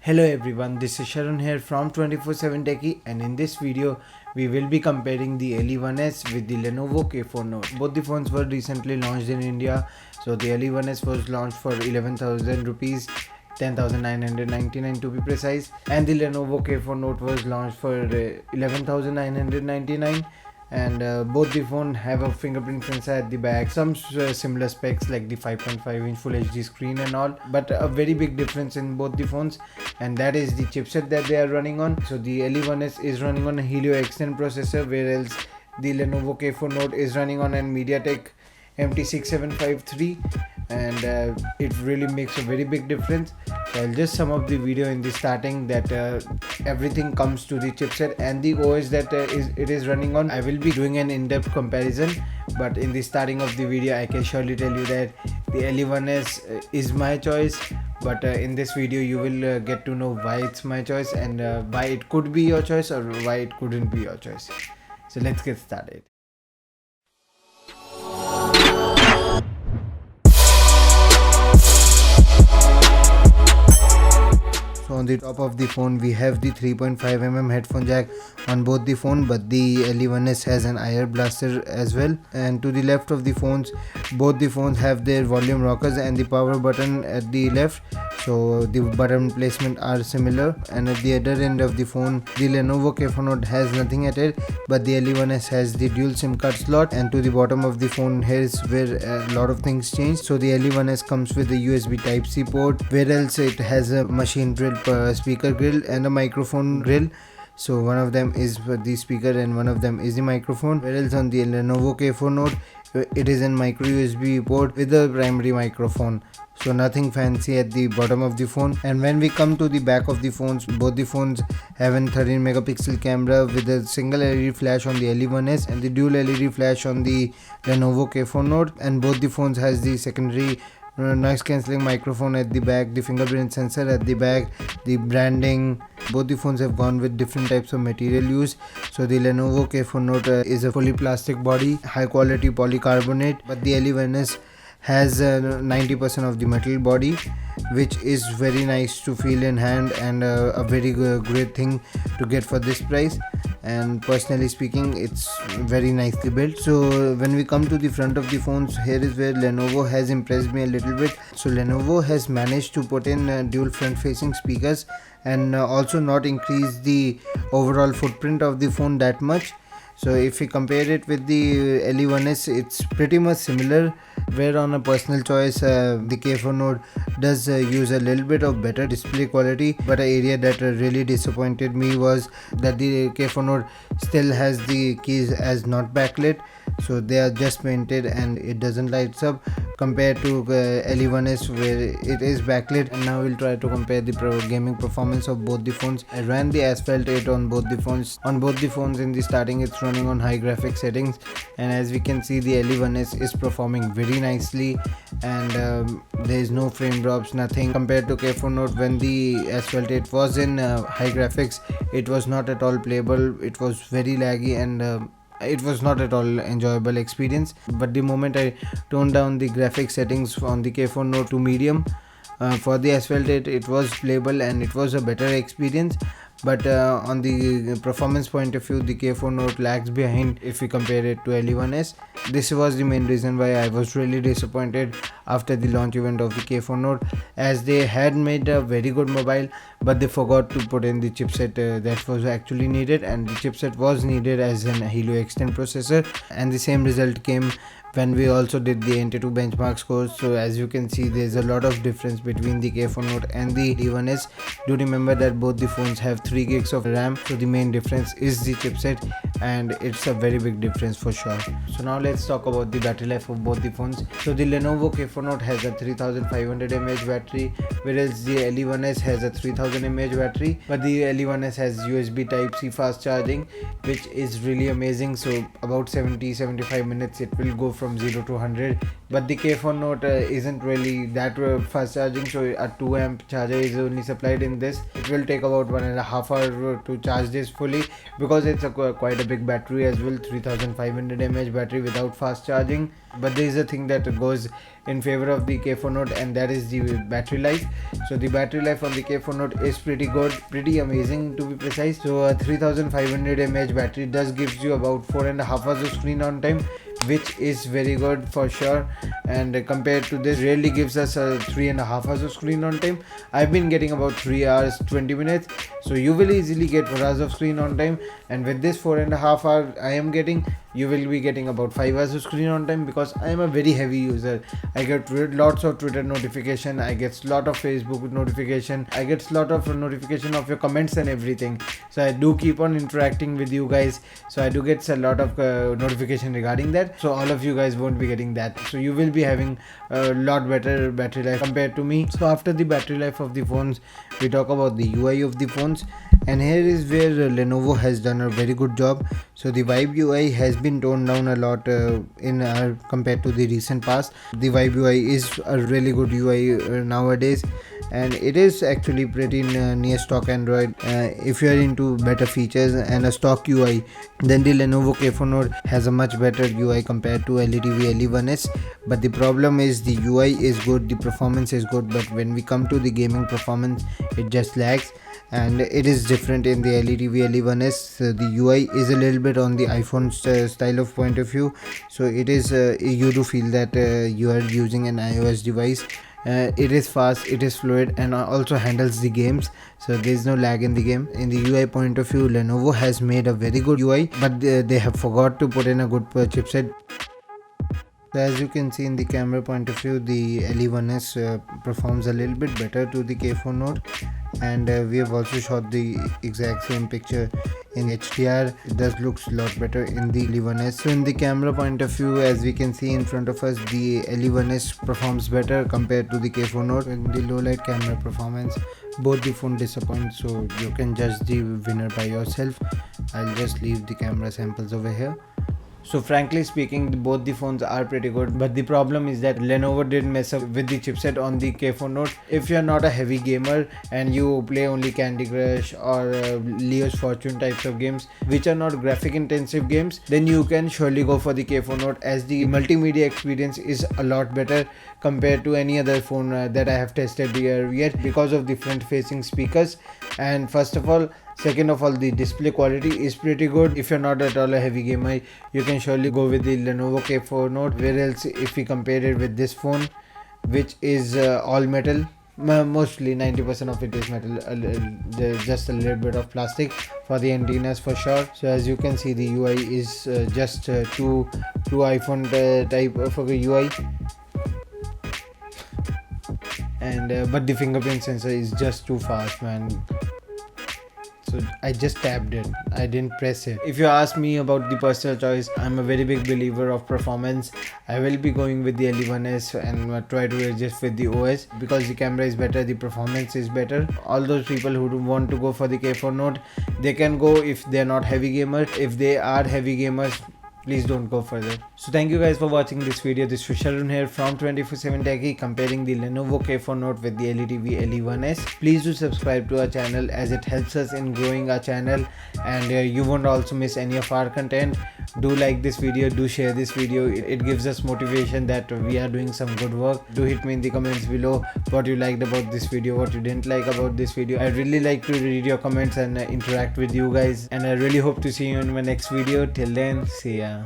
Hello everyone, this is Sharon here from 24/7 Techie, and in this video we will be comparing the LE1S with the Lenovo K4 Note. Both the phones were recently launched in India. So the LE1S was launched for 11,000 rupees, 10,999 to be precise, and the Lenovo K4 Note was launched for 11,999. And both the phone have a fingerprint sensor at the back, some similar specs like the 5.5-inch full HD screen and all, but a very big difference in both the phones, and that is the chipset that they are running on. So the LE1S is running on a Helio X10 processor, whereas the Lenovo K4 Note is running on a MediaTek MT6753, and it really makes a very big difference. So I'll just sum up the video in the starting that everything comes to the chipset and the OS that it is running on. I will be doing an in-depth comparison, but in the starting of the video I can surely tell you that the LE1S is my choice, but in this video you will get to know why it's my choice and why it could be your choice or why it couldn't be your choice. So let's get started. So on the top of the phone we have the 3.5mm headphone jack on both the phone, but the LE1S has an IR blaster as well. And to the left of the phones, both the phones have their volume rockers and the power button at the left, so the button placement are similar. And at the other end of the phone, the Lenovo K4 Note has nothing at it, but the LE1S has the dual SIM card slot. And to the bottom of the phone, here is where a lot of things change. So the LE1S comes with a USB Type-C port, whereas it has a machine drill speaker grill and a microphone grill. So one of them is for the speaker and one of them is the microphone, whereas on the Lenovo K4 Note it is a micro USB port with a primary microphone. So nothing fancy at the bottom of the phone. And when we come to the back of the phones, both the phones have a 13 megapixel camera with a single LED flash on the LE1S and the dual LED flash on the Lenovo K4 Note. And both the phones has the secondary noise cancelling microphone at the back, the fingerprint sensor at the back, the branding. Both the phones have gone with different types of material used. So the Lenovo K4 Note is a fully plastic body, high quality polycarbonate, but the LE1S has 90% of the metal body, which is very nice to feel in hand and a very great thing to get for this price. And personally speaking, it's very nicely built. So when we come to the front of the phones, here is where Lenovo has impressed me a little bit. So Lenovo has managed to put in dual front facing speakers and also not increase the overall footprint of the phone that much. So if we compare it with the LE1S, it's pretty much similar, where on a personal choice the K4 Note does use a little bit of better display quality, but an area that really disappointed me was that the K4 Note still has the keys as not backlit, so they are just painted and it doesn't light up compared to LE1S where it is backlit. And now we'll try to compare the gaming performance of both the phones. I ran the Asphalt 8 on both the phones. On both the phones in the starting it's running on high graphics settings, and as we can see the LE1S is performing very nicely, and there is no frame drops, nothing. Compared to K4 Note, when the Asphalt 8 was in high graphics, it was not at all playable, it was very laggy and it was not at all enjoyable experience. But the moment I toned down the graphics settings on the K4 Note to medium, for the Asphalt 8 it was playable and it was a better experience. But on the performance point of view, the K4 Note lags behind if we compare it to LE1S. This was the main reason why I was really disappointed after the launch event of the K4 Note, as they had made a very good mobile, but they forgot to put in the chipset that was actually needed, and the chipset was needed as an Helio X10 processor, and the same result came when we also did the NT2 benchmark scores. So as you can see, there's a lot of difference between the K4 Note and the LE1S. Do remember that both the phones have 3 gigs of RAM, so the main difference is the chipset, and it's a very big difference for sure. So now let's talk about the battery life of both the phones. So the Lenovo K4 Note has a 3500 mAh battery, whereas the LE1S has a 3000 mAh battery, but the LE1S has USB Type-C fast charging, which is really amazing. So about 70-75 minutes it will go from 0 to 100, but the K4 Note isn't really that fast charging, so a 2 amp charger is only supplied in this. It will take about 1.5 hours to charge this fully, because it's quite a big battery as well, 3500 mAh battery without fast charging. But there is a thing that goes in favor of the K4 Note, and that is the battery life. So the battery life on the K4 Note is pretty good, pretty amazing to be precise. So a 3500 mAh battery does gives you about 4.5 hours of screen on time, which is very good for sure, and compared to this rarely gives us a 3.5 hours of screen on time. I've been getting about 3 hours 20 minutes, so you will easily get 4 hours of screen on time, and with this 4.5 hours I am getting, you will be getting about 5 hours of screen on time, because I am a very heavy user. I get lots of Twitter notification, I get lot of Facebook notification, I get lot of notification of your comments and everything. So I do keep on interacting with you guys, so I do get a lot of notification regarding that. So all of you guys won't be getting that, so you will be having a lot better battery life compared to me. So after the battery life of the phones, we talk about the UI of the phones, and here is where Lenovo has done a very good job. So the Vibe UI has been toned down a lot compared to the recent past. The Vibe UI is a really good UI nowadays, and it is actually pretty near stock Android. If you are into better features and a stock UI, then the Lenovo K4 Note has a much better UI compared to LeTV LE1S. But the problem is the UI is good, the performance is good, but when we come to the gaming performance, it just lags. And it is different in the LeTV LE1S. The UI is a little bit on the iPhone style of point of view, so it is you do feel that you are using an iOS device. It is fast, it is fluid, and also handles the games, so there is no lag in the game. In the UI point of view, Lenovo has made a very good UI, but they have forgot to put in a good chipset. So as you can see in the camera point of view, the LE1S performs a little bit better to the K4 Note, and we have also shot the exact same picture in HDR. It does looks a lot better in the LE1S. So in the camera point of view, as we can see in front of us, the LE1S performs better compared to the K4 Note. In the low light camera performance, both the phone disappoint, so you can judge the winner by yourself. I'll just leave the camera samples over here. So frankly speaking, both the phones are pretty good, but the problem is that Lenovo did mess up with the chipset on the K4 Note. If you're not a heavy gamer and you play only Candy Crush or Leo's Fortune types of games, which are not graphic intensive games, then you can surely go for the K4 Note, as the multimedia experience is a lot better compared to any other phone that I have tested here yet, because of the front facing speakers. And second of all, the display quality is pretty good. If you're not at all a heavy gamer, you can surely go with the Lenovo K4 Note. Where else if we compare it with this phone, which is all metal, mostly 90% of it is metal, there's just a little bit of plastic for the antennas for sure. So as you can see, the UI is just two iPhone type of a UI, and but the fingerprint sensor is just too fast, man. So I just tapped it, I didn't press it. If you ask me about the personal choice, I'm a very big believer of performance. I will be going with the LE1S and try to adjust with the OS, because the camera is better, the performance is better. All those people who want to go for the K4 Note, they can go if they're not heavy gamers. If they are heavy gamers, please don't go further. So thank you guys for watching this video. This was Sharun here from 24/7 Techie, comparing the Lenovo K4 Note with the LeTV LE1S. Please do subscribe to our channel, as it helps us in growing our channel, and you won't also miss any of our content. Do like this video, do share this video. It gives us motivation that we are doing some good work. Do hit me in the comments below what you liked about this video, what you didn't like about this video. I'd really like to read your comments and interact with you guys, and I really hope to see you in my next video. Till then, see ya.